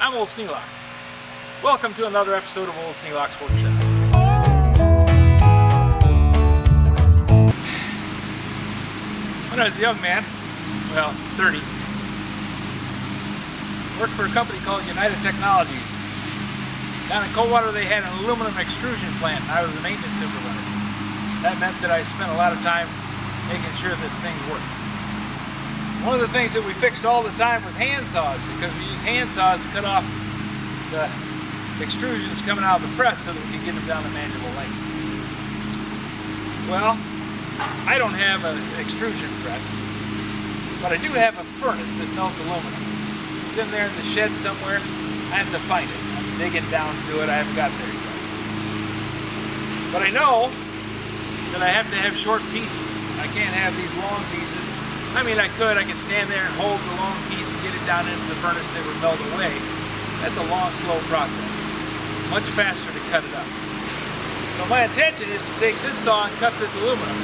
I'm Old Sneelock. Welcome to another episode of Old Sneelock's Workshop. When I was a young man, well, 30, worked for a company called United Technologies. Down in Coldwater they had an aluminum extrusion plant and I was the maintenance supervisor. That meant that I spent a lot of time making sure that things worked. One of the things that we fixed all the time was hand saws, because we use hand saws to cut off the extrusions coming out of the press so that we can get them down to manageable length. Well, I don't have an extrusion press, but I do have a furnace that melts aluminum. It's in there in the shed somewhere. I have to find it. I'm digging down to it. I haven't got there yet. But I know that I have to have short pieces. I can't have these long pieces. I mean, I could stand there and hold the long piece and get it down into the furnace and it would melt away. That's a long, slow process. Much faster to cut it up. So my intention is to take this saw and cut this aluminum.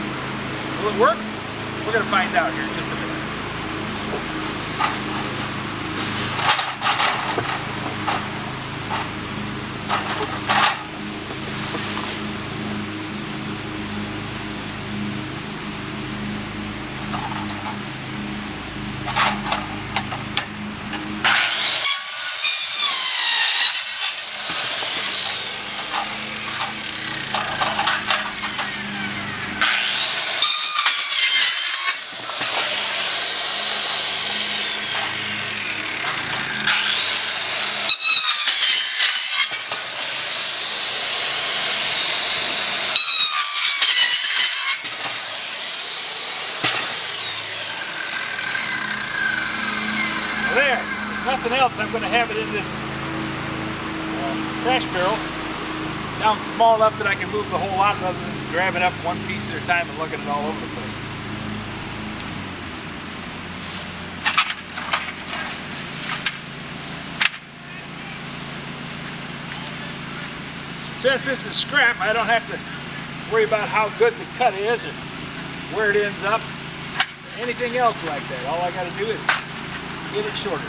Will it work? We're going to find out here in just a minute. There, if nothing else, I'm going to have it in this trash barrel down small enough that I can move the whole lot rather than grabbing up one piece at a time and looking it all over the place. Since this is scrap, I don't have to worry about how good the cut is or where it ends up or anything else like that. All I got to do is get it shorter.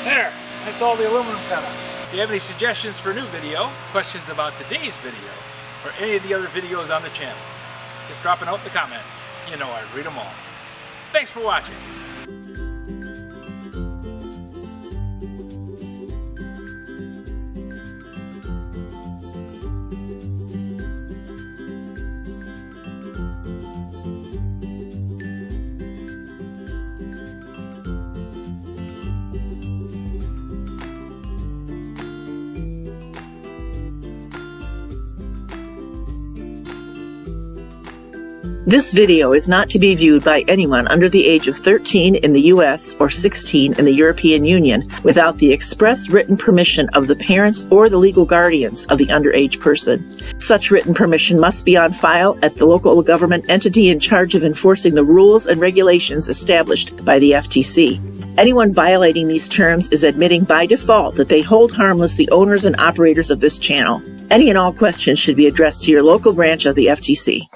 There, that's all the aluminum coming. If you have any suggestions for a new video, questions about today's video, or any of the other videos on the channel, just drop a note in the comments. You know I read them all. Thanks for watching. This video is not to be viewed by anyone under the age of 13 in the U.S. or 16 in the European Union without the express written permission of the parents or the legal guardians of the underage person. Such written permission must be on file at the local government entity in charge of enforcing the rules and regulations established by the FTC. Anyone violating these terms is admitting by default that they hold harmless the owners and operators of this channel. Any and all questions should be addressed to your local branch of the FTC.